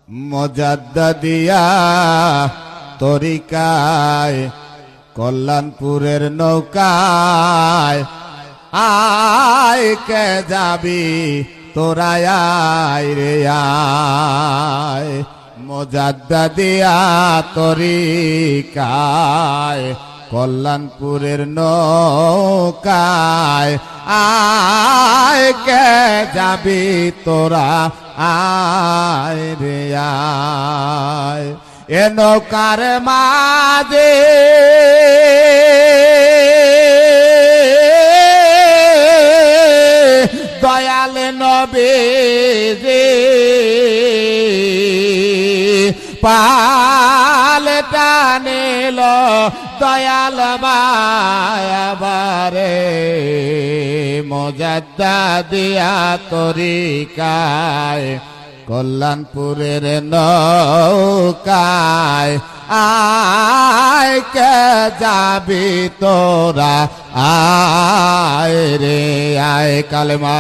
মুজাদ্দিদিয়া তরিকায় কল্যাণপুরের নৌকায় আয় কে যাবি তোরা আয় রে আয়। মুজাদ্দিদিয়া তরিকায় কল্যাণপুরের নৌকায় আয় কে যাবি তোরা আয় রে আয়। এ নৌকার মাঝে দয়াল নবীজি পাল টানিল দয়াল বারে মুজাদ্দিদিয়া তরিকায় কল্যাণপুরের নৌকায় আয় কে যাবি তোরা আয় রে আয়। কালেমা